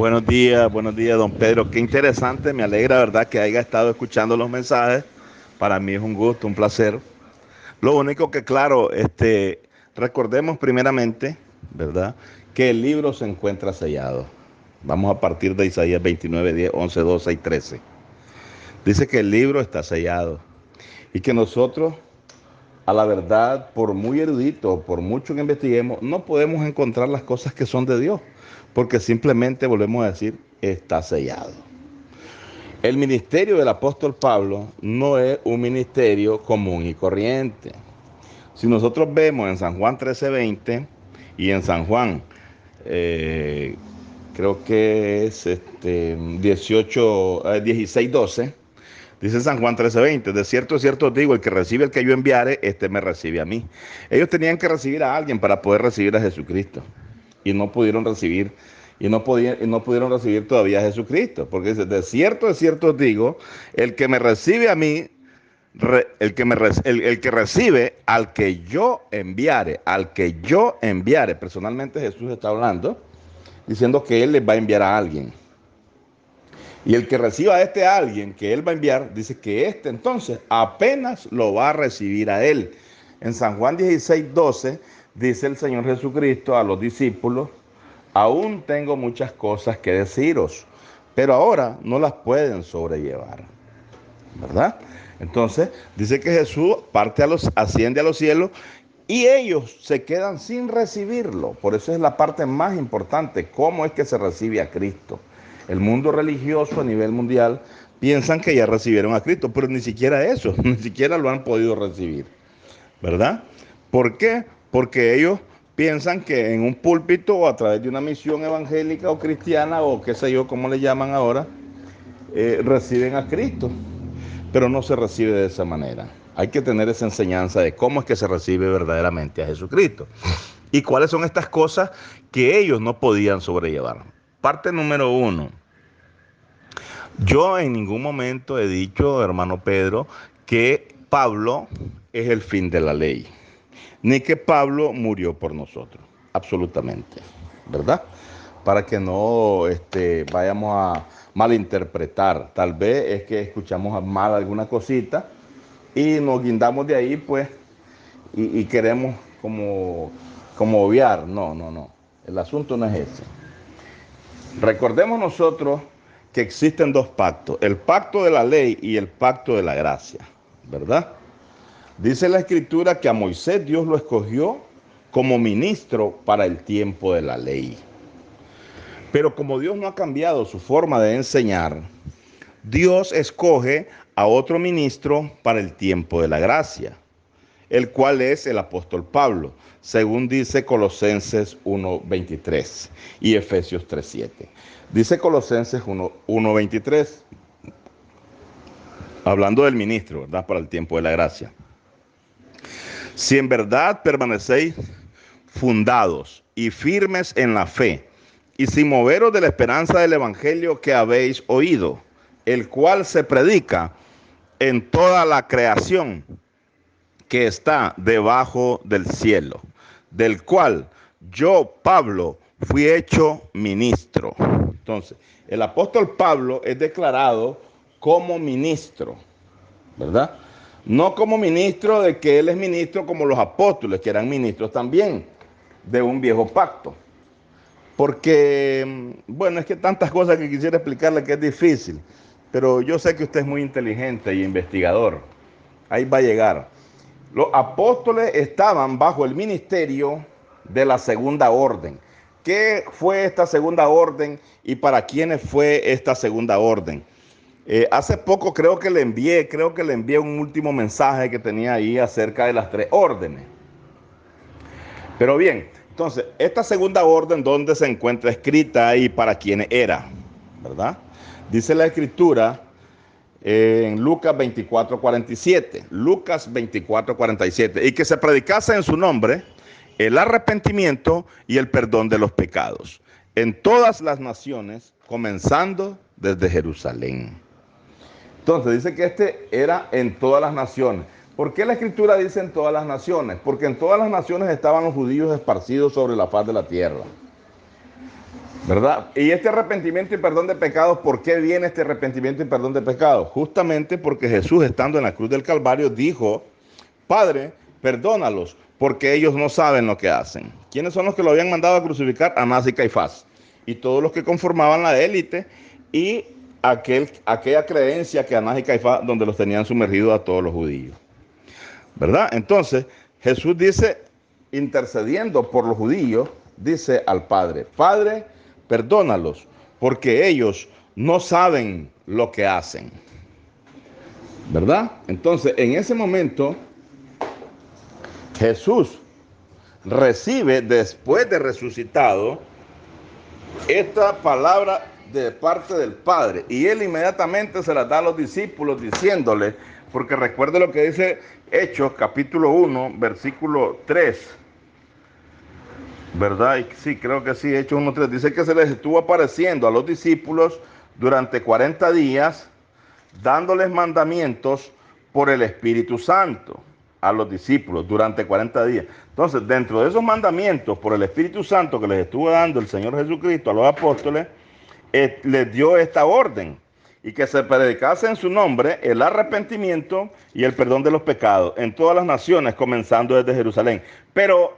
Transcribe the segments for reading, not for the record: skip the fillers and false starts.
Buenos días, don Pedro. Qué interesante, me alegra, ¿verdad?, que haya estado escuchando los mensajes. Para mí es un gusto, un placer. Lo único que, claro, recordemos primeramente, ¿verdad?, que el libro se encuentra sellado. Vamos a partir de Isaías 29, 10, 11, 12 y 13. Dice que el libro está sellado y que nosotros, a la verdad, por muy erudito, por mucho que investiguemos, no podemos encontrar las cosas que son de Dios, porque simplemente, volvemos a decir, está sellado. El ministerio del apóstol Pablo no es un ministerio común y corriente. Si nosotros vemos en San Juan 13:20 y en San Juan, eh, creo que es 16:12, dice San Juan 13:20, de cierto os digo, el que recibe el que yo enviare, este me recibe a mí. Ellos tenían que recibir a alguien para poder recibir a Jesucristo y no pudieron recibir y no pudieron recibir todavía a Jesucristo, porque dice, de cierto os digo, el que me recibe a mí, el que recibe al que yo enviare, personalmente Jesús está hablando, diciendo que Él les va a enviar a alguien. Y el que reciba a este alguien que Él va a enviar, dice que este entonces apenas lo va a recibir a Él. En San Juan 16:12 dice el Señor Jesucristo a los discípulos, aún tengo muchas cosas que deciros, pero ahora no las pueden sobrellevar, ¿verdad? Entonces dice que Jesús asciende a los cielos y ellos se quedan sin recibirlo. Por eso es la parte más importante, cómo es que se recibe a Cristo. El mundo religioso a nivel mundial piensan que ya recibieron a Cristo, pero ni siquiera eso, ni siquiera lo han podido recibir, ¿verdad? ¿Por qué? Porque ellos piensan que en un púlpito o a través de una misión evangélica o cristiana o qué sé yo, cómo le llaman ahora, reciben a Cristo, pero no se recibe de esa manera. Hay que tener esa enseñanza de cómo es que se recibe verdaderamente a Jesucristo y cuáles son estas cosas que ellos no podían sobrellevar. Parte número 1. Yo en ningún momento he dicho, hermano Pedro, que Pablo es el fin de la ley, ni que Pablo murió por nosotros, absolutamente, ¿verdad? Para que no vayamos a malinterpretar. Tal vez es que escuchamos mal alguna cosita y nos guindamos de ahí, pues, y queremos como obviar. No, no, no. El asunto no es ese. Recordemos nosotros que existen dos pactos, el pacto de la ley y el pacto de la gracia, ¿verdad? Dice la Escritura que a Moisés Dios lo escogió como ministro para el tiempo de la ley. Pero como Dios no ha cambiado su forma de enseñar, Dios escoge a otro ministro para el tiempo de la gracia, el cual es el apóstol Pablo, según dice Colosenses 1:23 y Efesios 3:7. Dice Colosenses 1:23, hablando del ministro, ¿verdad?, para el tiempo de la gracia. Si en verdad permanecéis fundados y firmes en la fe, y sin moveros de la esperanza del evangelio que habéis oído, el cual se predica en toda la creación que está debajo del cielo, del cual yo, Pablo, fui hecho ministro. Entonces, el apóstol Pablo es declarado como ministro, ¿verdad? No como ministro de que él es ministro como los apóstoles, que eran ministros también de un viejo pacto. Porque, bueno, es que tantas cosas que quisiera explicarle que es difícil, pero yo sé que usted es muy inteligente y investigador. Ahí va a llegar. Los apóstoles estaban bajo el ministerio de la segunda orden. ¿Qué fue esta segunda orden y para quiénes fue esta segunda orden? Hace poco creo que le envié un último mensaje que tenía ahí acerca de las tres órdenes. Pero bien, entonces, esta segunda orden, ¿dónde se encuentra escrita y para quiénes era? ¿Verdad? Dice la Escritura en Lucas 24:47. Lucas 24:47. Y que se predicase en su nombre el arrepentimiento y el perdón de los pecados en todas las naciones, comenzando desde Jerusalén. Entonces dice que era en todas las naciones. ¿Por qué la Escritura dice en todas las naciones? Porque en todas las naciones estaban los judíos esparcidos sobre la faz de la tierra. ¿verdad? Y este arrepentimiento y perdón de pecados, ¿por qué viene este arrepentimiento y perdón de pecados? Justamente porque Jesús, estando en la cruz del Calvario, dijo: Padre, perdónalos, porque ellos no saben lo que hacen. ¿Quiénes son los que lo habían mandado a crucificar? Anás y Caifás. Y todos los que conformaban la élite y aquella creencia que Anás y Caifás, donde los tenían sumergidos a todos los judíos. ¿Verdad? Entonces, Jesús dice, intercediendo por los judíos, dice al Padre: Padre, perdónalos, porque ellos no saben lo que hacen. ¿Verdad? Entonces, en ese momento, Jesús recibe, después de resucitado, esta palabra de parte del Padre, y él inmediatamente se la da a los discípulos diciéndole, porque recuerde lo que dice Hechos capítulo 1 versículo 3, ¿verdad? Y sí, creo que sí, Hechos 1:3 dice que se les estuvo apareciendo a los discípulos durante 40 días, dándoles mandamientos por el Espíritu Santo a los discípulos durante 40 días. Entonces, dentro de esos mandamientos por el Espíritu Santo que les estuvo dando el Señor Jesucristo a los apóstoles, les dio esta orden: y que se predicase en su nombre el arrepentimiento y el perdón de los pecados en todas las naciones, comenzando desde Jerusalén. Pero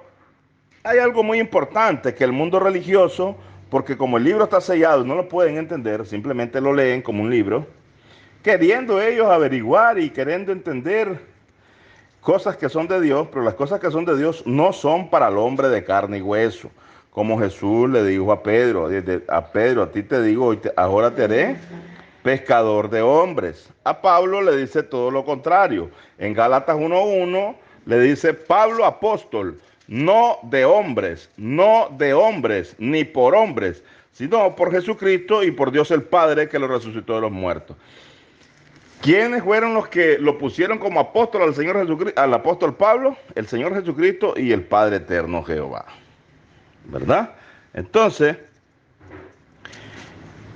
hay algo muy importante que el mundo religioso, porque como el libro está sellado y no lo pueden entender, simplemente lo leen como un libro, queriendo ellos averiguar y queriendo entender cosas que son de Dios, pero las cosas que son de Dios no son para el hombre de carne y hueso. Como Jesús le dijo a Pedro: a ti te digo, ahora te haré pescador de hombres. A Pablo le dice todo lo contrario. En Gálatas 1:1 le dice: Pablo apóstol, no de hombres, ni por hombres, sino por Jesucristo y por Dios el Padre, que lo resucitó de los muertos. ¿Quiénes fueron los que lo pusieron como apóstol al Señor Jesucristo, al apóstol Pablo? El Señor Jesucristo y el Padre eterno Jehová. ¿Verdad? Entonces,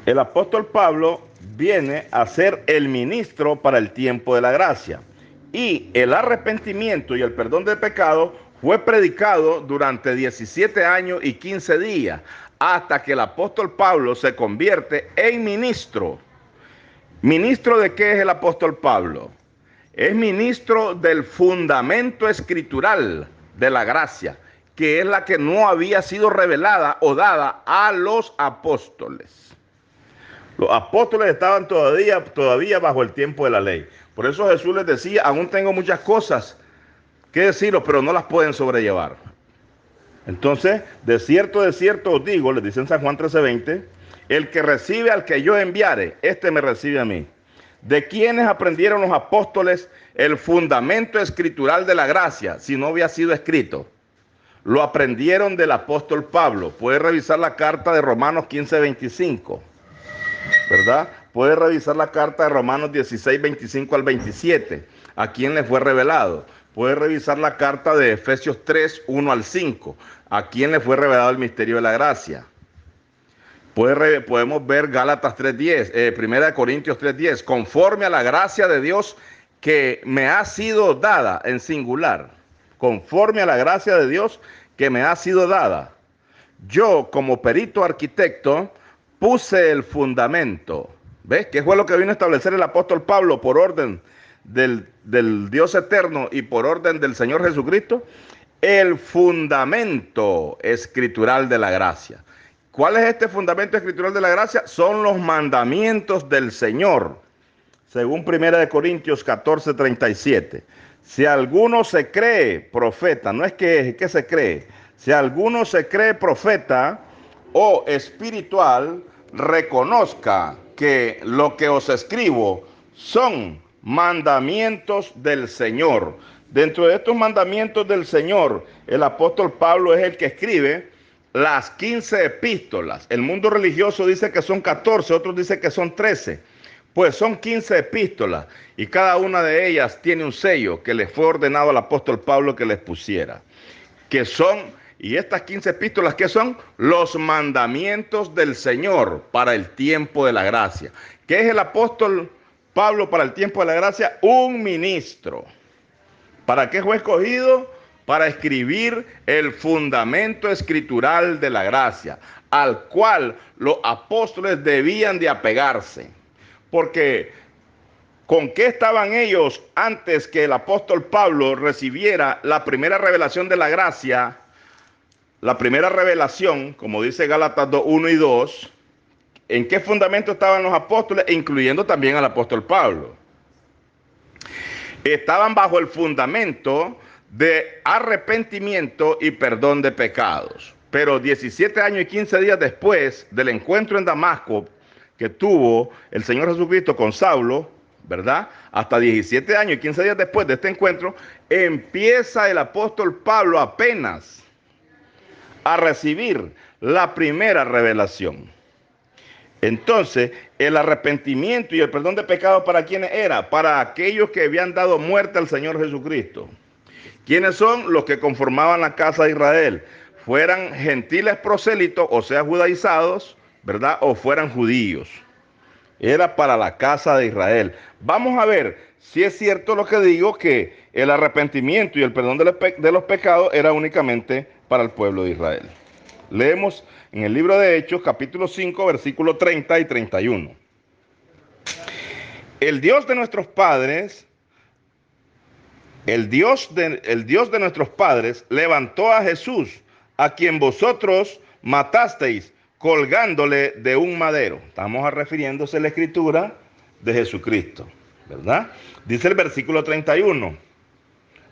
el apóstol Pablo viene a ser el ministro para el tiempo de la gracia. Y el arrepentimiento y el perdón de pecado fue predicado durante 17 años y 15 días, hasta que el apóstol Pablo se convierte en ministro. ¿Ministro de qué es el apóstol Pablo? Es ministro del fundamento escritural de la gracia, que es la que no había sido revelada o dada a los apóstoles. Los apóstoles estaban todavía bajo el tiempo de la ley. Por eso Jesús les decía: aún tengo muchas cosas que deciros, pero no las pueden sobrellevar. Entonces, de cierto os digo, les dice en San Juan 13:20, el que recibe al que yo enviare, este me recibe a mí. ¿De quiénes aprendieron los apóstoles el fundamento escritural de la gracia, si no había sido escrito? Lo aprendieron del apóstol Pablo. Puede revisar la carta de Romanos 15:25, ¿verdad? Puede revisar la carta de Romanos 16:25 al 27. ¿A quién le fue revelado? Puede revisar la carta de Efesios 3:1 al 5. ¿A quién le fue revelado el misterio de la gracia? Podemos ver Gálatas 3:10, 1 Corintios 3:10, conforme a la gracia de Dios que me ha sido dada, en singular, conforme a la gracia de Dios que me ha sido dada. Yo, como perito arquitecto, puse el fundamento. ¿Ves? ¿Qué fue lo que vino a establecer el apóstol Pablo por orden del Dios eterno y por orden del Señor Jesucristo? El fundamento escritural de la gracia. ¿Cuál es este fundamento escritural de la gracia? Son los mandamientos del Señor, según 1 Corintios 14:37. Si alguno se cree profeta, no es que se cree, si alguno se cree profeta o espiritual, reconozca que lo que os escribo son mandamientos del Señor. Dentro de estos mandamientos del Señor, el apóstol Pablo es el que escribe las 15 epístolas. El mundo religioso dice que son 14, otros dicen que son 13. Pues son 15 epístolas y cada una de ellas tiene un sello que le fue ordenado al apóstol Pablo que les pusiera. Y estas 15 epístolas, ¿qué son? Los mandamientos del Señor para el tiempo de la gracia. ¿Qué es el apóstol Pablo para el tiempo de la gracia? Un ministro. ¿Para qué fue escogido? para escribir el fundamento escritural de la gracia, al cual los apóstoles debían de apegarse. Porque ¿con qué estaban ellos antes que el apóstol Pablo recibiera la primera revelación de la gracia? La primera revelación, como dice Gálatas 2, 1 y 2, ¿en qué fundamento estaban los apóstoles, incluyendo también al apóstol Pablo? Estaban bajo el fundamento de arrepentimiento y perdón de pecados. Pero 17 años y 15 días después del encuentro en Damasco que tuvo el Señor Jesucristo con Saulo, ¿verdad? Hasta 17 años y 15 días después de este encuentro, empieza el apóstol Pablo apenas a recibir la primera revelación. Entonces, el arrepentimiento y el perdón de pecados, ¿para quiénes era? Para aquellos que habían dado muerte al Señor Jesucristo. ¿Quiénes son? Los que conformaban la casa de Israel. Fueran gentiles prosélitos, o sea, judaizados, ¿verdad? O fueran judíos. Era para la casa de Israel. Vamos a ver si es cierto lo que digo, que el arrepentimiento y el perdón de los pecados era únicamente para el pueblo de Israel. Leemos en el libro de Hechos, capítulo 5, versículos 30 y 31. El Dios de nuestros padres, el Dios de nuestros padres levantó a Jesús, a quien vosotros matasteis, colgándole de un madero. Estamos refiriéndose a la escritura de Jesucristo, ¿verdad? Dice el versículo 31.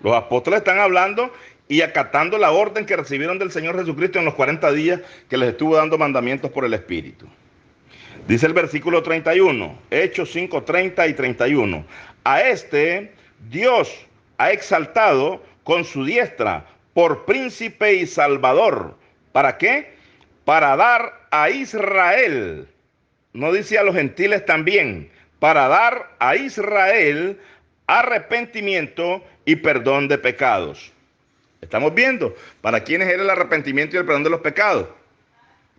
Los apóstoles están hablando y acatando la orden que recibieron del Señor Jesucristo en los 40 días que les estuvo dando mandamientos por el Espíritu. Dice el versículo 31, Hechos 5, 30 y 31. A este Dios ha exaltado con su diestra por príncipe y salvador. ¿Para qué? Para dar a Israel, no dice a los gentiles también, para dar a Israel arrepentimiento y perdón de pecados. Estamos viendo para quiénes era el arrepentimiento y el perdón de los pecados.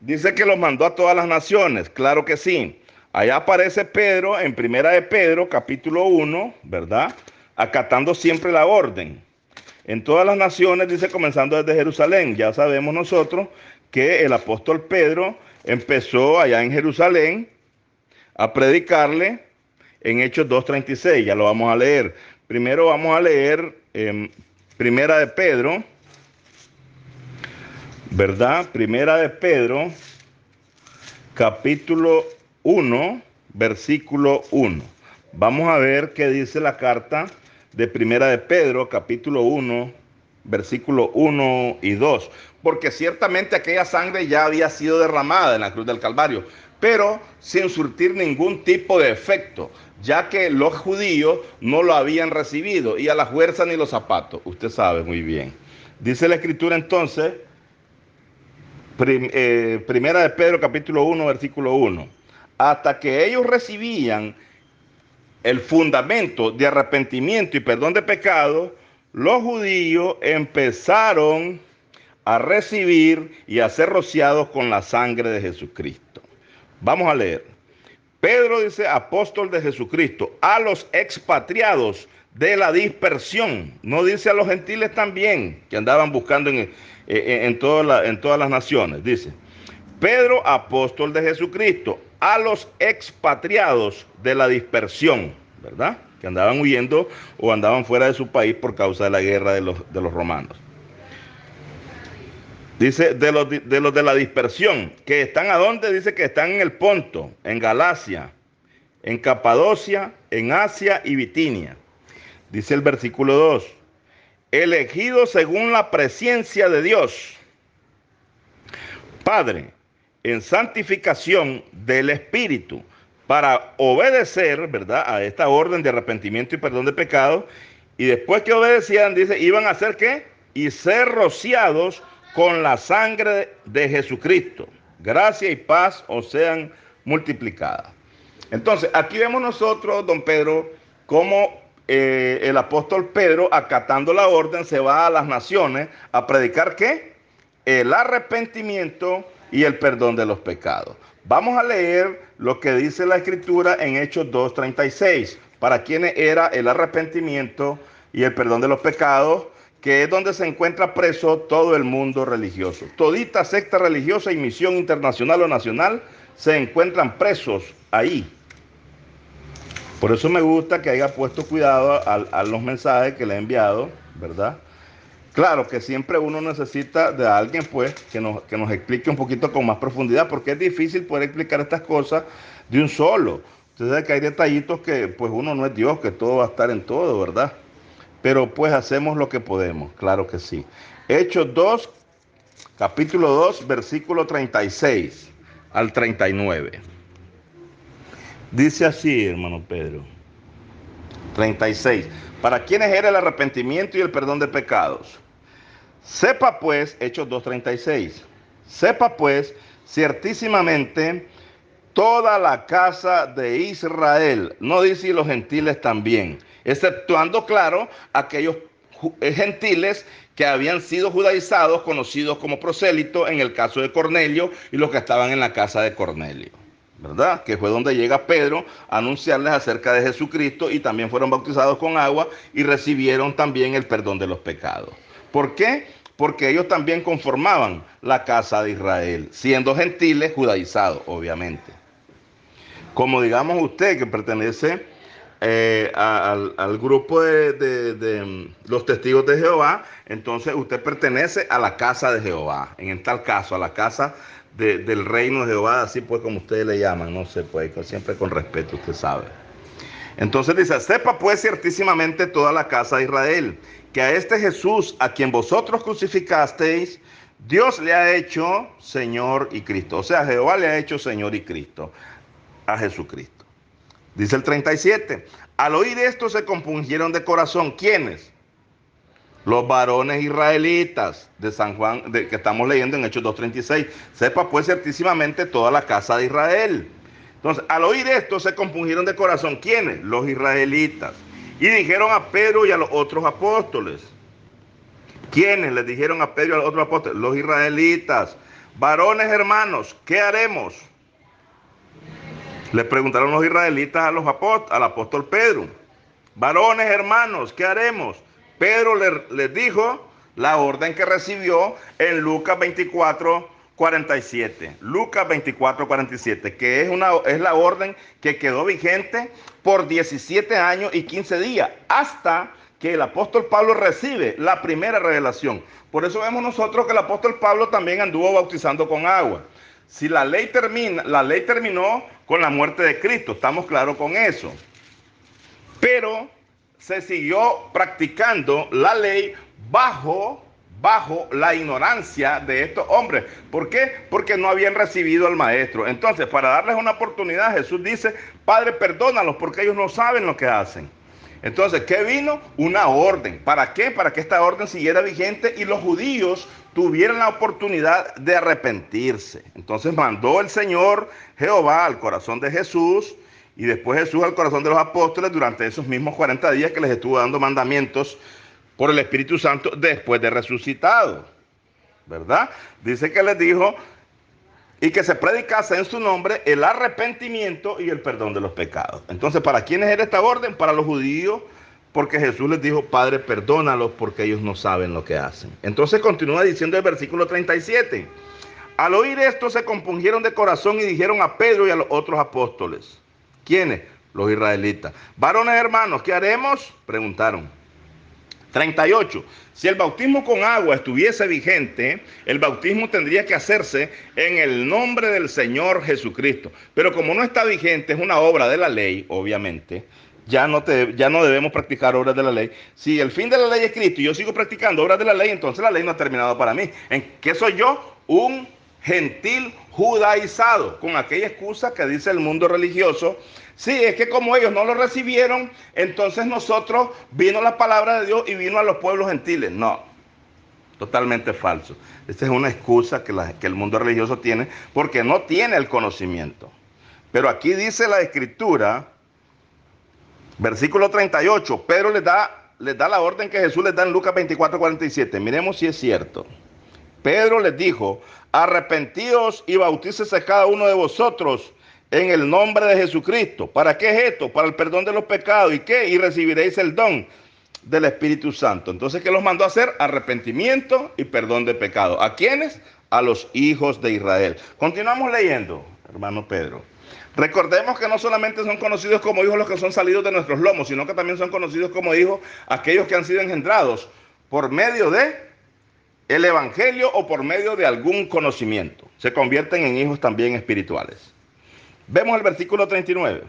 Dice que los mandó a todas las naciones, claro que sí. Allá aparece Pedro en Primera de Pedro, capítulo 1, ¿verdad? Acatando siempre la orden. En todas las naciones, dice, comenzando desde Jerusalén. Ya sabemos nosotros que el apóstol Pedro empezó allá en Jerusalén a predicarle en Hechos 2:36. Ya lo vamos a leer. Primero vamos a leer Primera de Pedro, ¿verdad? Primera de Pedro, capítulo 1, versículo 1. Vamos a ver qué dice la carta de Primera de Pedro, capítulo 1, versículo 1 y 2. Porque ciertamente aquella sangre ya había sido derramada en la cruz del Calvario, pero sin surtir ningún tipo de efecto, ya que los judíos no lo habían recibido, y a la fuerza ni los zapatos. Usted sabe muy bien. Dice la escritura entonces, Primera de Pedro capítulo 1, versículo 1. Hasta que ellos recibían el fundamento de arrepentimiento y perdón de pecado, los judíos empezaron a recibir y a ser rociados con la sangre de Jesucristo. Vamos a leer. Pedro dice, apóstol de Jesucristo, a los expatriados de la dispersión. No dice a los gentiles también, que andaban buscando en todas las naciones. Dice, Pedro, apóstol de Jesucristo, a los expatriados de la dispersión, ¿verdad? Que andaban huyendo o andaban fuera de su país por causa de la guerra de los romanos. Dice, de los de la dispersión, que están ¿a dónde? Dice que están en el Ponto, en Galacia, en Capadocia, en Asia y Bitinia. Dice el versículo 2, elegidos según la presencia de Dios, Padre, en santificación del Espíritu, para obedecer, ¿verdad?, a esta orden de arrepentimiento y perdón de pecado. Y después que obedecían, dice, iban a hacer ¿qué? Y ser rociados con la sangre de Jesucristo. Gracia y paz os sean multiplicadas. Entonces, aquí vemos nosotros, don Pedro, cómo el apóstol Pedro, acatando la orden, se va a las naciones a predicar ¿qué? El arrepentimiento y el perdón de los pecados. Vamos a leer lo que dice la escritura en Hechos 2:36. Para quienes era el arrepentimiento y el perdón de los pecados, que es donde se encuentra preso todo el mundo religioso. Todita secta religiosa y misión internacional o nacional se encuentran presos ahí. Por eso me gusta que haya puesto cuidado a los mensajes que le he enviado, ¿verdad? Claro que siempre uno necesita de alguien, pues, que nos explique un poquito con más profundidad, porque es difícil poder explicar estas cosas de un solo. Usted sabe que hay detallitos que, pues, uno no es Dios, que todo va a estar en todo, ¿verdad? Pero, pues, hacemos lo que podemos, claro que sí. Hechos 2, capítulo 2, versículo 36 al 39. Dice así, hermano Pedro. 36. ¿Para quiénes era el arrepentimiento y el perdón de pecados? Sepa pues, Hechos 2:36, sepa pues ciertísimamente toda la casa de Israel, no dice y los gentiles también, exceptuando, claro, aquellos gentiles que habían sido judaizados, conocidos como prosélitos en el caso de Cornelio y los que estaban en la casa de Cornelio, ¿verdad? Que fue donde llega Pedro a anunciarles acerca de Jesucristo y también fueron bautizados con agua y recibieron también el perdón de los pecados. ¿Por qué? Porque ellos también conformaban la casa de Israel, siendo gentiles judaizados, obviamente. Como digamos usted que pertenece al grupo de los testigos de Jehová, entonces usted pertenece a la casa de Jehová, en tal caso, a la casa del reino de Jehová, así pues como ustedes le llaman, no sé, pues siempre con respeto, usted sabe. Entonces dice, sepa pues ciertísimamente toda la casa de Israel, que a este Jesús, a quien vosotros crucificasteis, Dios le ha hecho Señor y Cristo. O sea, Jehová le ha hecho Señor y Cristo a Jesucristo. Dice el 37, al oír esto se compungieron de corazón. ¿Quiénes? Los varones israelitas de San Juan, que estamos leyendo en Hechos 2:36. Sepa pues ciertísimamente toda la casa de Israel. Entonces, al oír esto se compungieron de corazón. ¿Quiénes? Los israelitas. Y dijeron a Pedro y a los otros apóstoles. ¿Quiénes les dijeron a Pedro y a los otros apóstoles? Los israelitas. Varones hermanos, ¿qué haremos? Les preguntaron los israelitas al apóstol Pedro. Varones hermanos, ¿qué haremos? Pedro les dijo la orden que recibió en Lucas 24:47. Lucas 24:47, que es la orden que quedó vigente por 17 años y 15 días, hasta que el apóstol Pablo recibe la primera revelación. Por eso vemos nosotros que el apóstol Pablo también anduvo bautizando con agua. Si la ley terminó con la muerte de Cristo, estamos claros con eso. Pero se siguió practicando la ley bajo la ignorancia de estos hombres. ¿Por qué? Porque no habían recibido al maestro. Entonces, para darles una oportunidad, Jesús dice, Padre, perdónalos porque ellos no saben lo que hacen. Entonces, ¿qué vino? Una orden. ¿Para qué? Para que esta orden siguiera vigente y los judíos tuvieran la oportunidad de arrepentirse. Entonces mandó el Señor Jehová al corazón de Jesús y después Jesús al corazón de los apóstoles durante esos mismos 40 días que les estuvo dando mandamientos por el Espíritu Santo después de resucitado, ¿verdad? Dice que les dijo y que se predicase en su nombre el arrepentimiento y el perdón de los pecados. Entonces, ¿para quiénes era esta orden? Para los judíos, porque Jesús les dijo, Padre, perdónalos porque ellos no saben lo que hacen. Entonces continúa diciendo el versículo 37. Al oír esto se compungieron de corazón y dijeron a Pedro y a los otros apóstoles. ¿Quiénes? Los israelitas. Varones hermanos, ¿qué haremos? Preguntaron. 38. Si el bautismo con agua estuviese vigente, el bautismo tendría que hacerse en el nombre del Señor Jesucristo. Pero como no está vigente, es una obra de la ley, obviamente, ya no debemos practicar obras de la ley. Si el fin de la ley es Cristo y yo sigo practicando obras de la ley, entonces la ley no ha terminado para mí. ¿En qué soy yo? Un gentil judaizado, con aquella excusa que dice el mundo religioso. Sí, es que como ellos no lo recibieron, entonces nosotros vino la palabra de Dios y vino a los pueblos gentiles. No, totalmente falso. Esta es una excusa que el mundo religioso tiene porque no tiene el conocimiento. Pero aquí dice la Escritura, versículo 38, Pedro les da la orden que Jesús les da en Lucas 24:47. Miremos si es cierto. Pedro les dijo, arrepentíos y bautícese cada uno de vosotros en el nombre de Jesucristo. ¿Para qué es esto? Para el perdón de los pecados. ¿Y qué? Y recibiréis el don. del Espíritu Santo. Entonces, ¿qué los mandó a hacer? Arrepentimiento y perdón de pecado. ¿A quiénes? A los hijos de Israel. Continuamos leyendo, hermano Pedro. Recordemos que no solamente son conocidos como hijos los que son salidos de nuestros lomos, sino que también son conocidos como hijos aquellos que han sido engendrados por medio de el evangelio o por medio de algún conocimiento. Se convierten en hijos también espirituales. Vemos el versículo 39.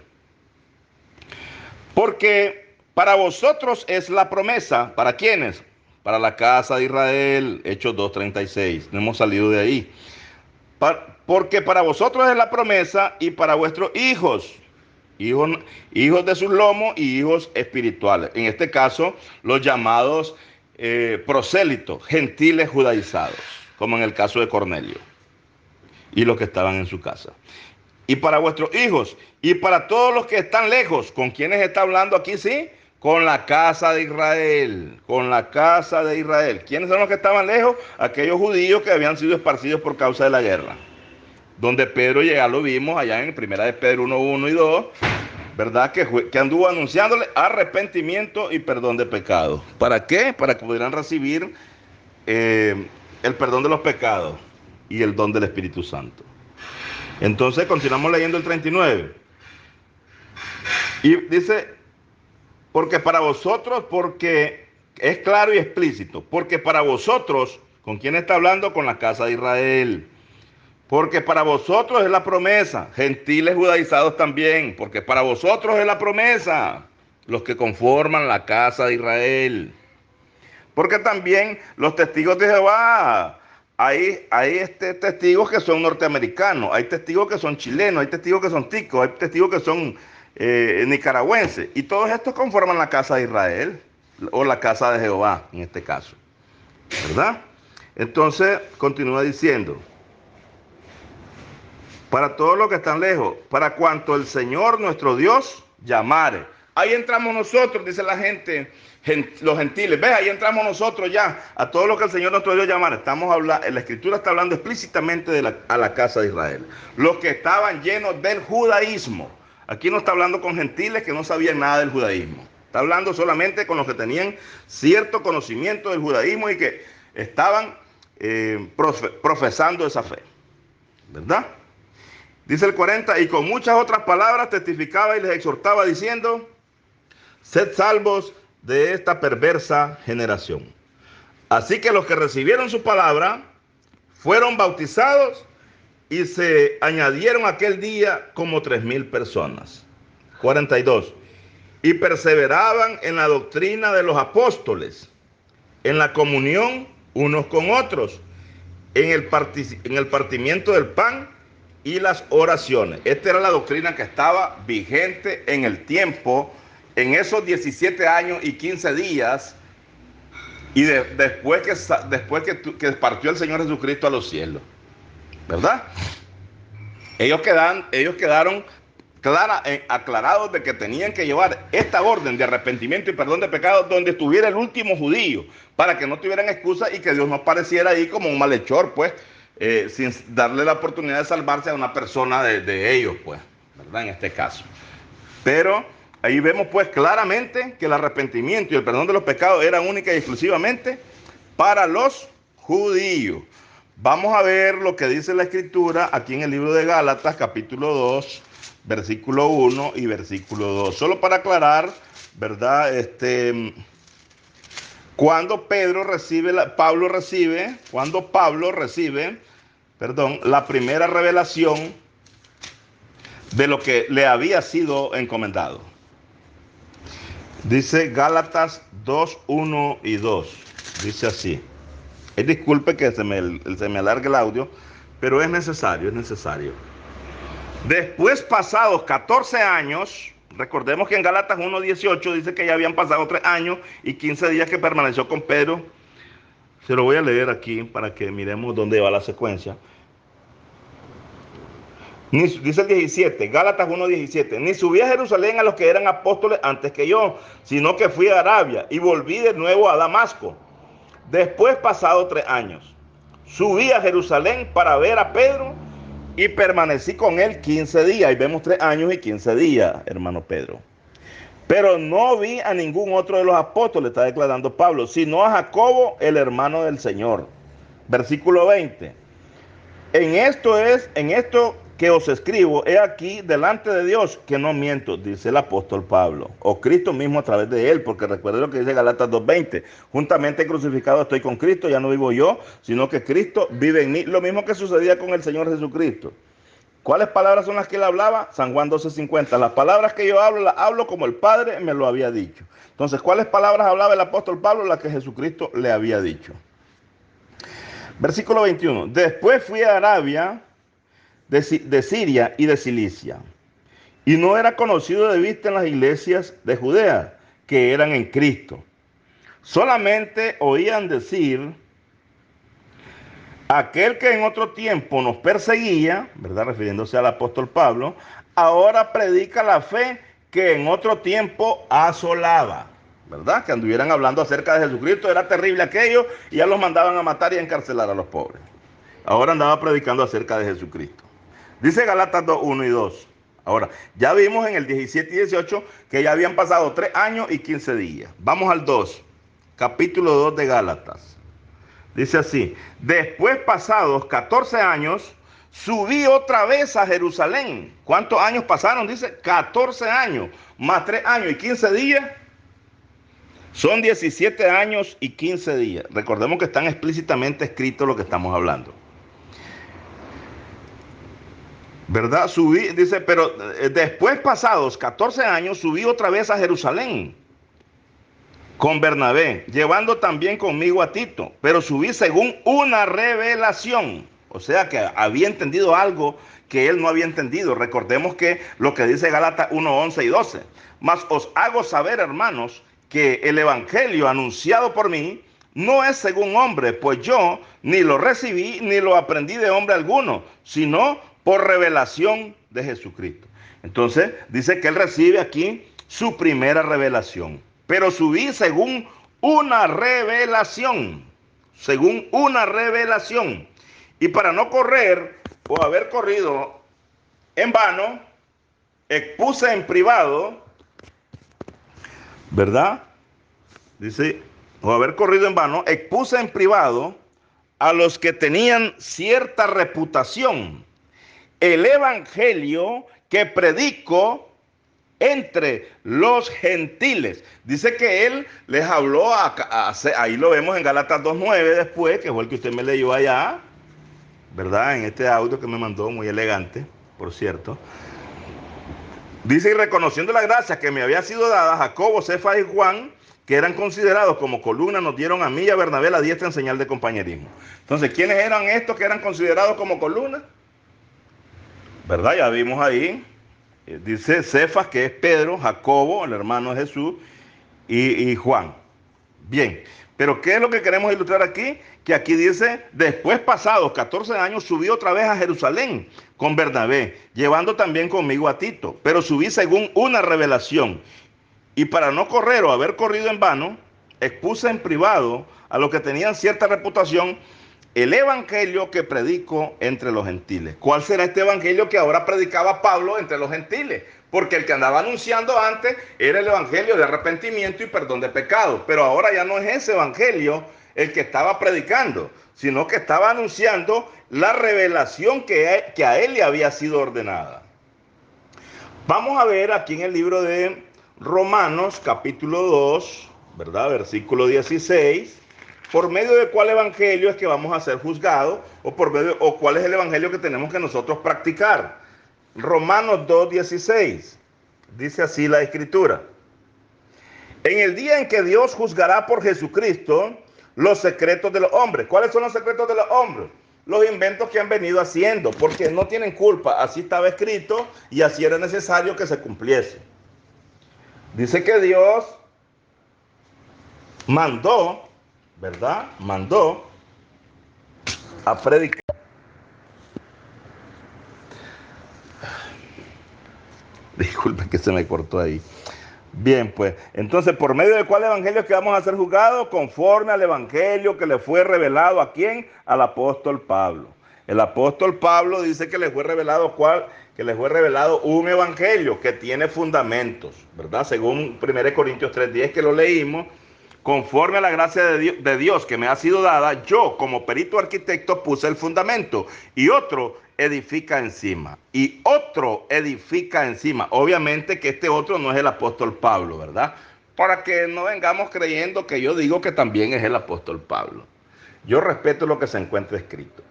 Porque para vosotros es la promesa. ¿Para quiénes? Para la casa de Israel. Hechos 2:36. No hemos salido de ahí. Porque para vosotros es la promesa y para vuestros hijos. Hijos de sus lomos y hijos espirituales. En este caso, los llamados prosélitos, gentiles judaizados, como en el caso de Cornelio y los que estaban en su casa. Y para vuestros hijos y para todos los que están lejos. ¿Con quiénes está hablando aquí? Sí, con la casa de Israel, con la casa de Israel. ¿Quiénes son los que estaban lejos? Aquellos judíos que habían sido esparcidos por causa de la guerra, donde Pedro ya lo vimos allá en Primera de Pedro 1:1 y 2, ¿verdad? Que anduvo anunciándole arrepentimiento y perdón de pecados. ¿Para qué? Para que pudieran recibir el perdón de los pecados y el don del Espíritu Santo. Entonces continuamos leyendo el 39. Y dice, porque para vosotros, porque es claro y explícito, porque para vosotros, ¿con quién está hablando? Con la casa de Israel. Porque para vosotros es la promesa, gentiles judaizados también, porque para vosotros es la promesa, los que conforman la casa de Israel. Porque también los testigos de Jehová, hay testigos que son norteamericanos, hay testigos que son chilenos, hay testigos que son ticos, hay testigos que son nicaragüenses, y todos estos conforman la casa de Israel, o la casa de Jehová en este caso, ¿verdad? Entonces continúa diciendo, para todos los que están lejos, para cuanto el Señor nuestro Dios llamare. Ahí entramos nosotros, dice la gente, los gentiles. ¿Ves? Ahí entramos nosotros ya, a todo lo que el Señor nuestro Dios llamare. Estamos hablando, la Escritura está hablando explícitamente a la casa de Israel. Los que estaban llenos del judaísmo. Aquí no está hablando con gentiles que no sabían nada del judaísmo. Está hablando solamente con los que tenían cierto conocimiento del judaísmo y que estaban profesando esa fe, ¿verdad? Dice el 40, y con muchas otras palabras testificaba y les exhortaba diciendo, sed salvos de esta perversa generación. Así que los que recibieron su palabra fueron bautizados y se añadieron aquel día como 3,000 personas. 42. Y perseveraban en la doctrina de los apóstoles, en la comunión unos con otros, en el partimiento del pan y las oraciones. Esta era la doctrina que estaba vigente en el tiempo, en esos 17 años y 15 días, y después que partió el Señor Jesucristo a los cielos, ¿verdad? Ellos quedaron aclarados de que tenían que llevar esta orden de arrepentimiento y perdón de pecados donde estuviera el último judío, para que no tuvieran excusa y que Dios no apareciera ahí como un malhechor, pues, sin darle la oportunidad de salvarse a una persona de ellos, pues, ¿verdad? En este caso. Pero ahí vemos pues claramente que el arrepentimiento y el perdón de los pecados eran única y exclusivamente para los judíos. Vamos a ver lo que dice la Escritura aquí en el libro de Gálatas, capítulo 2, versículo 1 y versículo 2. Solo para aclarar, ¿verdad? Cuando Pablo recibe la primera revelación de lo que le había sido encomendado. Dice Gálatas 2, 1 y 2. Dice así. Disculpe que se me alargue el audio, pero es necesario. Después pasados 14 años, recordemos que en Gálatas 1:18 dice que ya habían pasado 3 años y 15 días que permaneció con Pedro. Se lo voy a leer aquí para que miremos dónde va la secuencia. Dice el 17, Gálatas 1:17, ni subí a Jerusalén a los que eran apóstoles antes que yo, sino que fui a Arabia y volví de nuevo a Damasco. Después, pasado 3 años, subí a Jerusalén para ver a Pedro y permanecí con él 15 días. Y vemos 3 años y 15 días, hermano Pedro. Pero no vi a ningún otro de los apóstoles, está declarando Pablo, sino a Jacobo, el hermano del Señor. Versículo 20. En esto que os escribo, he aquí delante de Dios que no miento, dice el apóstol Pablo, o Cristo mismo a través de él, porque recuerde lo que dice Galatas 2:20, juntamente crucificado estoy con Cristo, ya no vivo yo, sino que Cristo vive en mí, lo mismo que sucedía con el Señor Jesucristo. ¿Cuáles palabras son las que él hablaba? San Juan 12:50, las palabras que yo hablo, las hablo como el Padre me lo había dicho. Entonces, ¿cuáles palabras hablaba el apóstol Pablo? Las que Jesucristo le había dicho. Versículo 21. Después fui a Arabia, de Siria y de Cilicia, y no era conocido de vista en las iglesias de Judea, que eran en Cristo. Solamente oían decir, aquel que en otro tiempo nos perseguía, ¿verdad? Refiriéndose al apóstol Pablo, ahora predica la fe que en otro tiempo asolaba. ¿Verdad? Que anduvieran hablando acerca de Jesucristo, era terrible aquello, y ya los mandaban a matar y a encarcelar a los pobres. Ahora andaba predicando acerca de Jesucristo. Dice Galatas 2, 1 y 2. Ahora, ya vimos en el 17 y 18 que ya habían pasado 3 años y 15 días. Vamos al 2, capítulo 2 de Gálatas. Dice así, después pasados 14 años, subí otra vez a Jerusalén. ¿Cuántos años pasaron? Dice 14 años, más 3 años y 15 días. Son 17 años y 15 días. Recordemos que están explícitamente escritos lo que estamos hablando. ¿Verdad? Subí, dice, pero después pasados 14 años, subí otra vez a Jerusalén con Bernabé, llevando también conmigo a Tito, pero subí según una revelación. O sea que había entendido algo que él no había entendido. Recordemos que lo que dice Gálatas 1, 11 y 12. Mas os hago saber, hermanos, que el evangelio anunciado por mí no es según hombre, pues yo ni lo recibí ni lo aprendí de hombre alguno, sino por revelación de Jesucristo. Entonces dice que él recibe aquí su primera revelación. Pero subí según una revelación, según una revelación. Y para no correr o haber corrido en vano, expuse en privado, ¿verdad? Dice, o haber corrido en vano, expuse en privado a los que tenían cierta reputación el evangelio que predico entre los gentiles. Dice que él les habló, ahí lo vemos en Gálatas 2:9 después, que fue el que usted me leyó allá, ¿verdad? En este audio que me mandó, muy elegante, por cierto. Dice, y reconociendo la gracia que me había sido dada, Jacobo, Cefas y Juan, que eran considerados como columna, nos dieron a mí y a Bernabé la diestra en señal de compañerismo. Entonces, ¿quiénes eran estos que eran considerados como columna? ¿Verdad? Ya vimos ahí. Dice Cefas, que es Pedro, Jacobo, el hermano de Jesús, y Juan. Bien, pero ¿qué es lo que queremos ilustrar aquí? Que aquí dice, después pasados 14 años, subí otra vez a Jerusalén con Bernabé, llevando también conmigo a Tito, pero subí según una revelación. Y para no correr o haber corrido en vano, expuse en privado a los que tenían cierta reputación el evangelio que predico entre los gentiles. ¿Cuál será este evangelio que ahora predicaba Pablo entre los gentiles? Porque el que andaba anunciando antes era el evangelio de arrepentimiento y perdón de pecados. Pero ahora ya no es ese evangelio el que estaba predicando, sino que estaba anunciando la revelación que a él le había sido ordenada. Vamos a ver aquí en el libro de Romanos, capítulo 2, ¿verdad? Versículo 16. ¿Por medio de cuál evangelio es que vamos a ser juzgados? ¿O cuál es el evangelio que tenemos que nosotros practicar? Romanos 2:16. Dice así la escritura. En el día en que Dios juzgará por Jesucristo los secretos de los hombres. ¿Cuáles son los secretos de los hombres? Los inventos que han venido haciendo, porque no tienen culpa. Así estaba escrito y así era necesario que se cumpliese. Dice que Dios mandó, ¿verdad? Mandó a predicar. Disculpen que se me cortó ahí. Bien, pues, entonces, ¿por medio de cuál evangelio es que vamos a ser juzgados? Conforme al evangelio que le fue revelado ¿a quién? Al apóstol Pablo. El apóstol Pablo dice que le fue revelado que les fue revelado un evangelio que tiene fundamentos, ¿verdad? Según 1 Corintios 3:10 que lo leímos, conforme a la gracia de Dios que me ha sido dada, yo como perito arquitecto puse el fundamento y otro edifica encima. Y otro edifica encima. Obviamente que este otro no es el apóstol Pablo, ¿verdad? Para que no vengamos creyendo que yo digo que también es el apóstol Pablo. Yo respeto lo que se encuentra escrito.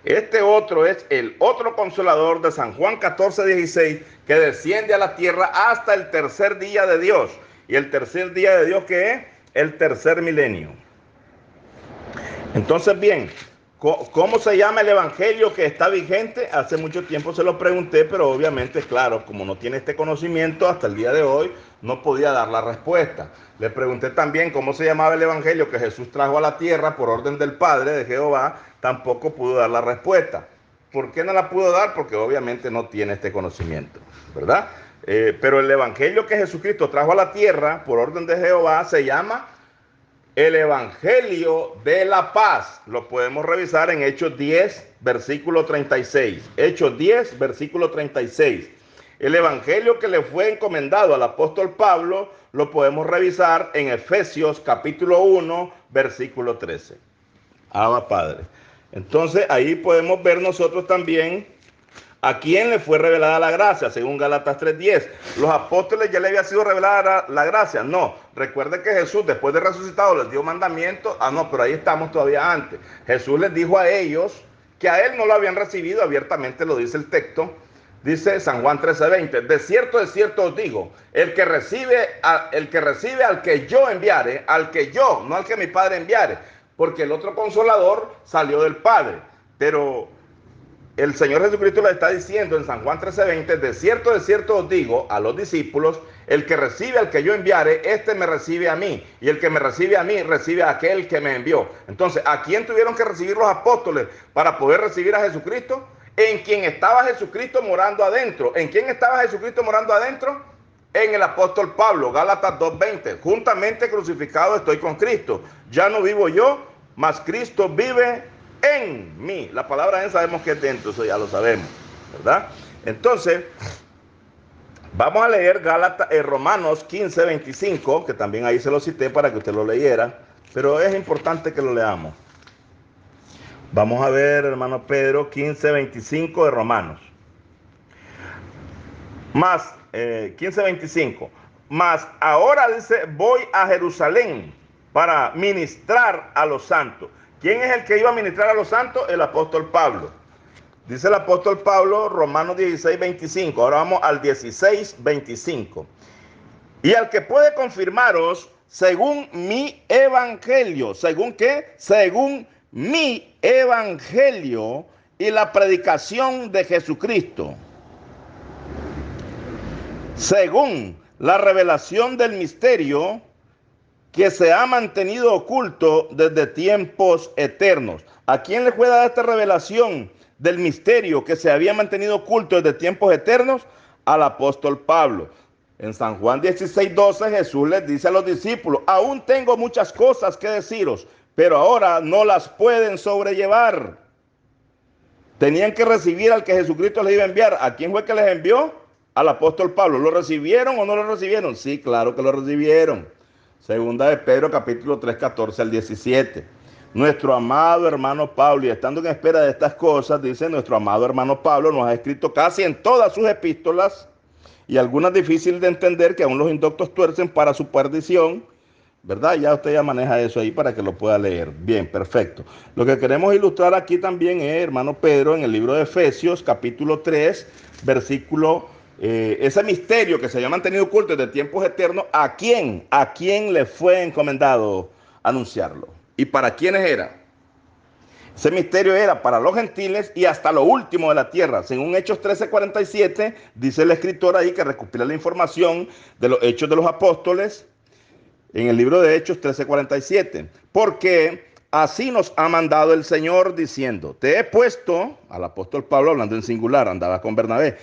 Este otro es el otro consolador de San Juan 14:16 que desciende a la tierra hasta el tercer día de Dios. ¿Y el tercer día de Dios qué es? El tercer milenio. Entonces, bien, ¿cómo se llama el evangelio que está vigente? Hace mucho tiempo se lo pregunté, pero obviamente, claro, como no tiene este conocimiento hasta el día de hoy, no podía dar la respuesta. Le pregunté también cómo se llamaba el evangelio que Jesús trajo a la tierra por orden del Padre de Jehová, tampoco pudo dar la respuesta. ¿Por qué no la pudo dar? Porque obviamente no tiene este conocimiento, ¿verdad? Pero el evangelio que Jesucristo trajo a la tierra por orden de Jehová se llama el evangelio de la paz. Lo podemos revisar en Hechos 10, versículo 36. Hechos 10, versículo 36. El evangelio que le fue encomendado al apóstol Pablo lo podemos revisar en Efesios capítulo 1, versículo 13. Abba Padre. Entonces ahí podemos ver nosotros también ¿a quién le fue revelada la gracia? Según Gálatas 3:10. ¿Los apóstoles ya le había sido revelada la gracia? No. Recuerde que Jesús, después de resucitado, les dio mandamientos. No, pero ahí estamos todavía antes. Jesús les dijo a ellos que a él no lo habían recibido, abiertamente lo dice el texto. Dice San Juan 13:20. De cierto os digo, el que recibe al que yo enviare, al que yo, no al que mi Padre enviare, porque el otro consolador salió del Padre. Pero el Señor Jesucristo le está diciendo en San Juan 13:20, de cierto os digo a los discípulos, el que recibe al que yo enviare, este me recibe a mí, y el que me recibe a mí, recibe a aquel que me envió. Entonces, ¿a quién tuvieron que recibir los apóstoles para poder recibir a Jesucristo? En quien estaba Jesucristo morando adentro. ¿En quién estaba Jesucristo morando adentro? En el apóstol Pablo, Gálatas 2:20, juntamente crucificado estoy con Cristo. Ya no vivo yo, mas Cristo vive en mí. La palabra en sabemos que es dentro, eso ya lo sabemos, ¿verdad? Entonces, vamos a leer Romanos 15:25, que también ahí se lo cité para que usted lo leyera, pero es importante que lo leamos. Vamos a ver, hermano Pedro, 15:25 de Romanos. 15:25. Mas ahora dice, voy a Jerusalén para ministrar a los santos. ¿Quién es el que iba a ministrar a los santos? El apóstol Pablo. Dice el apóstol Pablo, Romanos 16:25. Ahora vamos al 16:25. Y al que puede confirmaros según mi evangelio. ¿Según qué? Según mi evangelio y la predicación de Jesucristo. Según la revelación del misterio que se ha mantenido oculto desde tiempos eternos. ¿A quién le fue dada esta revelación del misterio que se había mantenido oculto desde tiempos eternos? Al apóstol Pablo. En San Juan 16:12 Jesús les dice a los discípulos, aún tengo muchas cosas que deciros, pero ahora no las pueden sobrellevar. Tenían que recibir al que Jesucristo les iba a enviar. ¿A quién fue que les envió? Al apóstol Pablo. ¿Lo recibieron o no lo recibieron? Sí, claro que lo recibieron. Segunda de Pedro, capítulo 3, 14 al 17. Nuestro amado hermano Pablo, y estando en espera de estas cosas, dice nuestro amado hermano Pablo, nos ha escrito casi en todas sus epístolas, y algunas difíciles de entender, que aún los indoctos tuercen para su perdición, ¿verdad? Ya usted ya maneja eso ahí para que lo pueda leer. Bien, perfecto. Lo que queremos ilustrar aquí también es, hermano Pedro, en el libro de Efesios, capítulo 3, versículo ese misterio que se había mantenido oculto desde tiempos eternos, ¿a quién? ¿A quién le fue encomendado anunciarlo? ¿Y para quiénes era? Ese misterio era para los gentiles y hasta lo último de la tierra. Según Hechos 13:47, dice el escritor ahí que recopila la información de los hechos de los apóstoles en el libro de Hechos 13:47. Porque así nos ha mandado el Señor diciendo, te he puesto, al apóstol Pablo hablando en singular, andaba con Bernabé,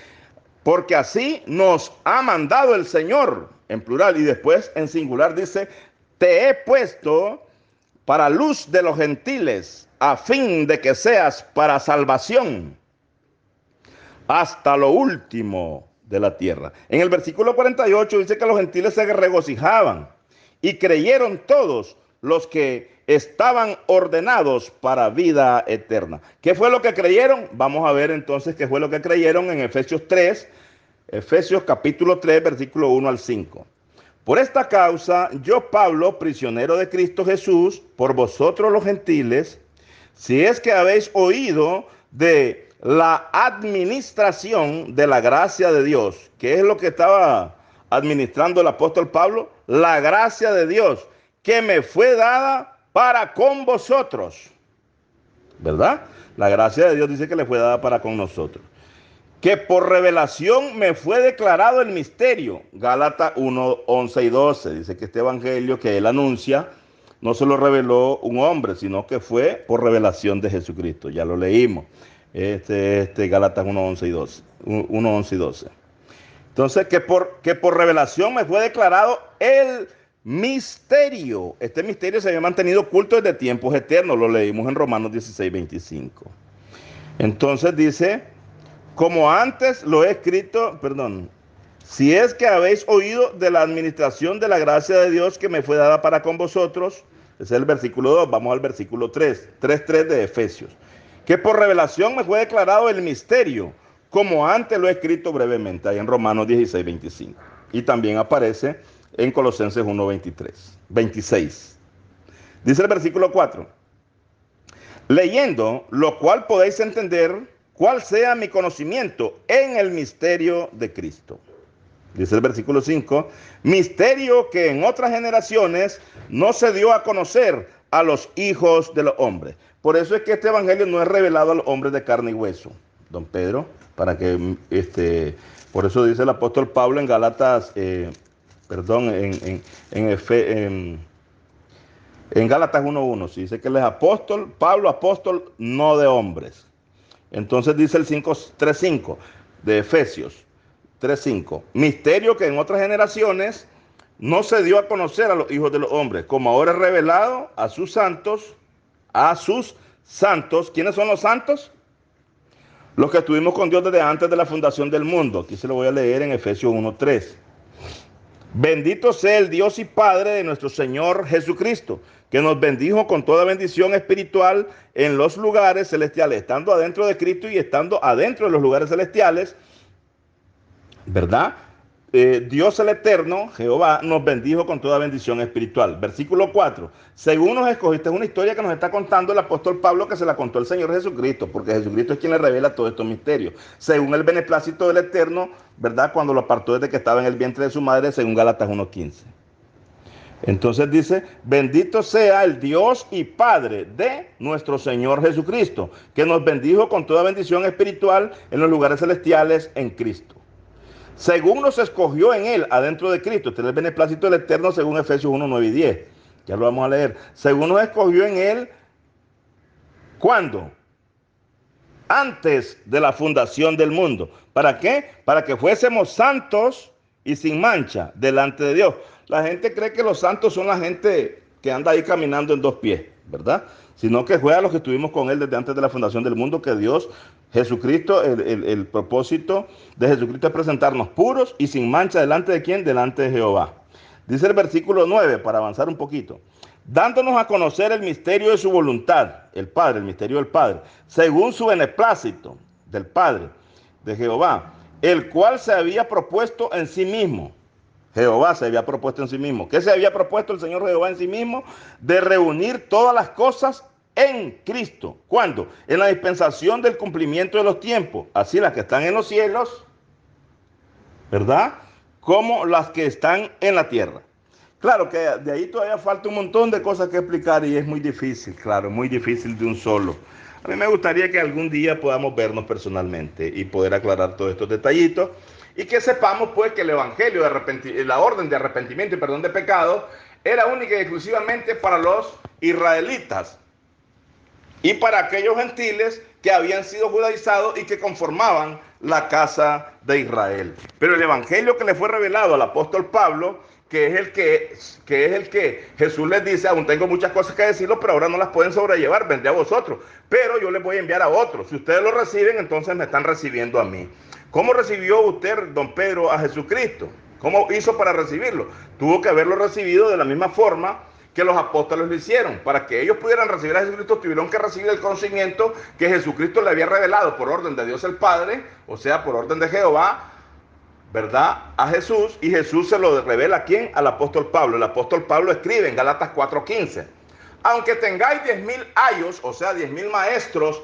porque así nos ha mandado el Señor, en plural, y después en singular dice, te he puesto para luz de los gentiles, a fin de que seas para salvación hasta lo último de la tierra. En el versículo 48 dice que los gentiles se regocijaban y creyeron todos los que estaban ordenados para vida eterna. ¿Qué fue lo que creyeron? Vamos a ver entonces qué fue lo que creyeron en Efesios 3, Efesios capítulo 3, versículo 1 al 5. Por esta causa, yo Pablo, prisionero de Cristo Jesús, por vosotros los gentiles, si es que habéis oído de la administración de la gracia de Dios, que es lo que estaba administrando el apóstol Pablo, la gracia de Dios que me fue dada para con vosotros, ¿verdad? La gracia de Dios dice que le fue dada para con nosotros. Que por revelación me fue declarado el misterio. Gálatas 1, 11 y 12. Dice que este evangelio que él anuncia no se lo reveló un hombre, sino que fue por revelación de Jesucristo. Ya lo leímos. Gálatas 1, 11 y 12. 1, 11 y 12. Entonces, que por revelación me fue declarado el misterio. Este misterio se había mantenido oculto desde tiempos eternos. Lo leímos en Romanos 16, 25. Entonces dice, como antes lo he escrito, si es que habéis oído de la administración de la gracia de Dios que me fue dada para con vosotros, ese es el versículo 2, vamos al versículo 3, 3 de Efesios, que por revelación me fue declarado el misterio, como antes lo he escrito brevemente, ahí en Romanos 16, 25, y también aparece en Colosenses 1, 26. Dice el versículo 4, leyendo, lo cual podéis entender cuál sea mi conocimiento en el misterio de Cristo. Dice el versículo 5, misterio que en otras generaciones no se dio a conocer a los hijos de los hombres. Por eso es que este evangelio no es revelado a los hombres de carne y hueso, don Pedro, por eso dice el apóstol Pablo en Gálatas, en Gálatas 1:1, dice que él es apóstol, Pablo apóstol, no de hombres. Entonces dice el 3:5 de Efesios 3:5, misterio que en otras generaciones no se dio a conocer a los hijos de los hombres, como ahora es revelado a sus santos. ¿Quiénes son los santos? Los que estuvimos con Dios desde antes de la fundación del mundo. Aquí se lo voy a leer en Efesios 1:3. Bendito sea el Dios y Padre de nuestro Señor Jesucristo, que nos bendijo con toda bendición espiritual en los lugares celestiales, estando adentro de Cristo y estando adentro de los lugares celestiales, ¿verdad? Dios el Eterno, Jehová, nos bendijo con toda bendición espiritual. Versículo 4. Según nos escogiste, es una historia que nos está contando el apóstol Pablo, que se la contó el Señor Jesucristo, porque Jesucristo es quien le revela todos estos misterios. Según el beneplácito del Eterno, ¿verdad? Cuando lo apartó desde que estaba en el vientre de su madre, según Gálatas 1:15. Entonces dice, bendito sea el Dios y Padre de nuestro Señor Jesucristo, que nos bendijo con toda bendición espiritual en los lugares celestiales en Cristo. Según nos escogió en él, adentro de Cristo. Este es el beneplácito del Eterno según Efesios 1, 9 y 10. Ya lo vamos a leer. Según nos escogió en él, ¿cuándo? Antes de la fundación del mundo. ¿Para qué? Para que fuésemos santos y sin mancha delante de Dios. La gente cree que los santos son la gente que anda ahí caminando en dos pies, ¿verdad? Sino que fue a los que estuvimos con él desde antes de la fundación del mundo, que Dios, Jesucristo, el propósito de Jesucristo es presentarnos puros y sin mancha delante de ¿quién? Delante de Jehová. Dice el versículo 9, para avanzar un poquito, dándonos a conocer el misterio de su voluntad, el Padre, el misterio del Padre, según su beneplácito del Padre, de Jehová, el cual se había propuesto en sí mismo. Jehová se había propuesto en sí mismo. ¿Qué se había propuesto el Señor Jehová en sí mismo? De reunir todas las cosas en Cristo. ¿Cuándo? En la dispensación del cumplimiento de los tiempos. Así las que están en los cielos, ¿verdad? Como las que están en la tierra. Claro que de ahí todavía falta un montón de cosas que explicar y es muy difícil, claro, muy difícil de un solo. A mí me gustaría que algún día podamos vernos personalmente y poder aclarar todos estos detallitos. Y que sepamos pues que el evangelio de la orden de arrepentimiento y perdón de pecados era única y exclusivamente para los israelitas y para aquellos gentiles que habían sido judaizados y que conformaban la casa de Israel. Pero el evangelio que le fue revelado al apóstol Pablo que es el que Jesús les dice: aún tengo muchas cosas que decirles, pero ahora no las pueden sobrellevar, vendré a vosotros, pero yo les voy a enviar a otros. Si ustedes lo reciben, entonces me están recibiendo a mí. ¿Cómo recibió usted, don Pedro, a Jesucristo? ¿Cómo hizo para recibirlo? Tuvo que haberlo recibido de la misma forma que los apóstoles lo hicieron. Para que ellos pudieran recibir a Jesucristo, tuvieron que recibir el conocimiento que Jesucristo le había revelado por orden de Dios el Padre, o sea, por orden de Jehová, ¿verdad?, a Jesús, y Jesús se lo revela ¿a quién? Al apóstol Pablo. El apóstol Pablo escribe en Gálatas 4:15: aunque tengáis 10,000 ayos, o sea, 10,000 maestros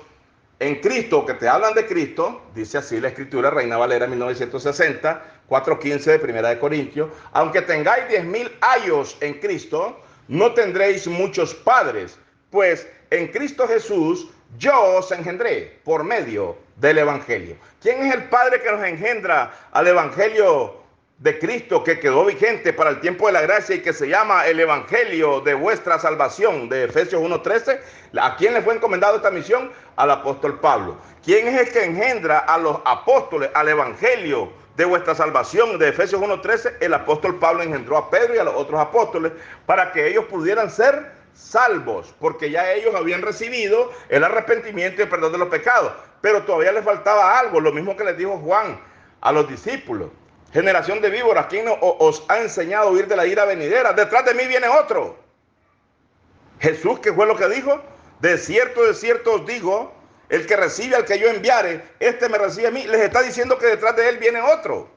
en Cristo que te hablan de Cristo, dice así la Escritura, Reina Valera 1960, 4:15 de Primera de Corintios: aunque tengáis 10,000 ayos en Cristo, no tendréis muchos padres, pues en Cristo Jesús yo os engendré por medio del Evangelio. ¿Quién es el Padre que nos engendra al Evangelio de Cristo, que quedó vigente para el tiempo de la gracia y que se llama el Evangelio de vuestra salvación, de Efesios 1:13? ¿A quién le fue encomendado esta misión? Al apóstol Pablo. ¿Quién es el que engendra a los apóstoles al Evangelio de vuestra salvación, de Efesios 1:13? El apóstol Pablo engendró a Pedro y a los otros apóstoles para que ellos pudieran ser salvos, porque ya ellos habían recibido el arrepentimiento y el perdón de los pecados, pero todavía les faltaba algo, lo mismo que les dijo Juan a los discípulos: generación de víboras, ¿quién os ha enseñado a huir de la ira venidera? Detrás de mí viene otro. Jesús, ¿qué fue lo que dijo? De cierto os digo, el que recibe al que yo enviare, este me recibe a mí. Les está diciendo que detrás de él viene otro.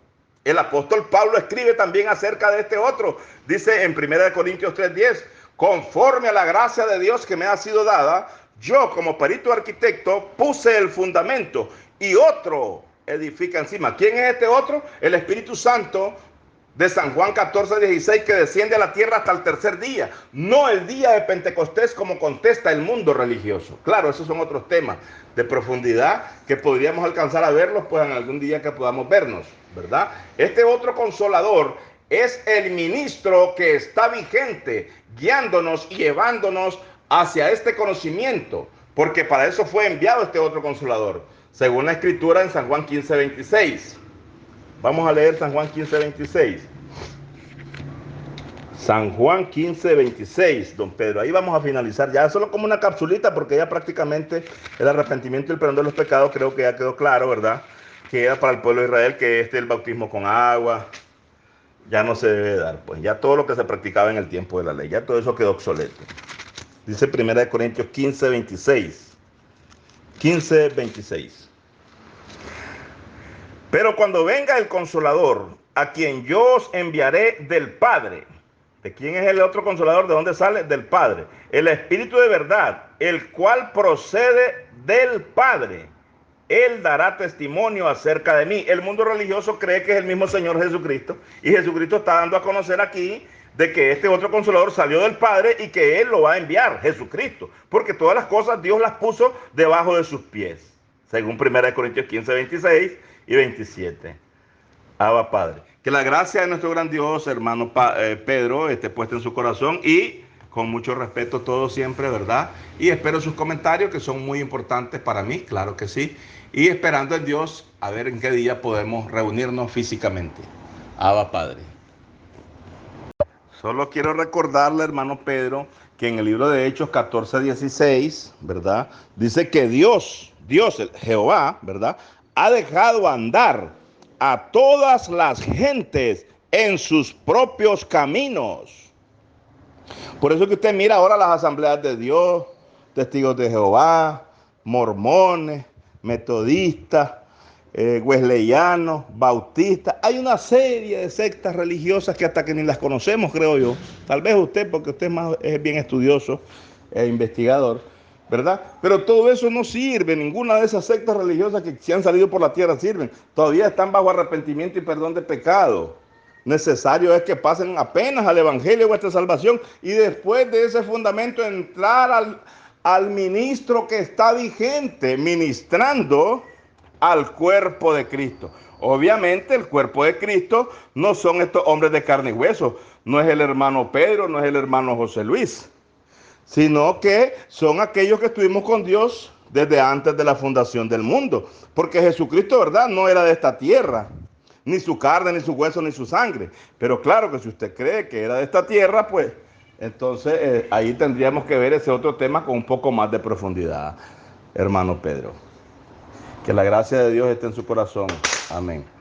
El apóstol Pablo escribe también acerca de este otro. Dice en 1 Corintios 3:10: conforme a la gracia de Dios que me ha sido dada, yo como perito arquitecto puse el fundamento y otro edifica encima. ¿Quién es este otro? El Espíritu Santo de San Juan 14:16, que desciende a la tierra hasta el tercer día, no el día de Pentecostés como contesta el mundo religioso. Claro, esos son otros temas de profundidad que podríamos alcanzar a verlos pues en algún día que podamos vernos, ¿verdad? Este otro consolador es el ministro que está vigente, guiándonos y llevándonos hacia este conocimiento, porque para eso fue enviado este otro consolador, según la Escritura en San Juan 15:26. Vamos a leer San Juan 15:26. San Juan 15:26, don Pedro. Ahí vamos a finalizar ya, solo como una capsulita, porque ya prácticamente el arrepentimiento y el perdón de los pecados creo que ya quedó claro, ¿verdad? Que era para el pueblo de Israel, que el bautismo con agua ya no se debe dar, pues ya todo lo que se practicaba en el tiempo de la ley, ya todo eso quedó obsoleto. Dice 1 Corintios 15:26. 15:26. Pero cuando venga el Consolador, a quien yo os enviaré del Padre. ¿De quién es el otro Consolador? ¿De dónde sale? Del Padre. El Espíritu de verdad, el cual procede del Padre. Él dará testimonio acerca de mí. El mundo religioso cree que es el mismo Señor Jesucristo, y Jesucristo está dando a conocer aquí de que este otro Consolador salió del Padre y que Él lo va a enviar, Jesucristo, porque todas las cosas Dios las puso debajo de sus pies, según 1 Corintios 15:26 y 27. Abba Padre. Que la gracia de nuestro gran Dios, hermano Pedro, esté puesta en su corazón, y con mucho respeto todo siempre, ¿verdad? Y espero sus comentarios, que son muy importantes para mí, claro que sí. Y esperando en Dios a ver en qué día podemos reunirnos físicamente. Abba Padre. Solo quiero recordarle, hermano Pedro, que en el libro de Hechos 14:16, ¿verdad? Dice que Dios, el Jehová, ¿verdad?, ha dejado andar a todas las gentes en sus propios caminos. Por eso que usted mira ahora las asambleas de Dios, testigos de Jehová, mormones, metodistas, wesleyanos, bautistas. Hay una serie de sectas religiosas que hasta que ni las conocemos, creo yo. Tal vez usted, porque usted es bien estudioso e investigador, ¿verdad? Pero todo eso no sirve. Ninguna de esas sectas religiosas que se han salido por la tierra sirven. Todavía están bajo arrepentimiento y perdón de pecado. Necesario es que pasen apenas al Evangelio de vuestra salvación, y después de ese fundamento entrar al ministro que está vigente, ministrando al cuerpo de Cristo. Obviamente el cuerpo de Cristo no son estos hombres de carne y hueso, no es el hermano Pedro, no es el hermano José Luis, sino que son aquellos que estuvimos con Dios desde antes de la fundación del mundo, porque Jesucristo, ¿verdad?, no era de esta tierra. ni su carne, ni su hueso, ni su sangre. Pero claro que si usted cree que era de esta tierra, pues entonces ahí tendríamos que ver ese otro tema con un poco más de profundidad, hermano Pedro. Que la gracia de Dios esté en su corazón. Amén.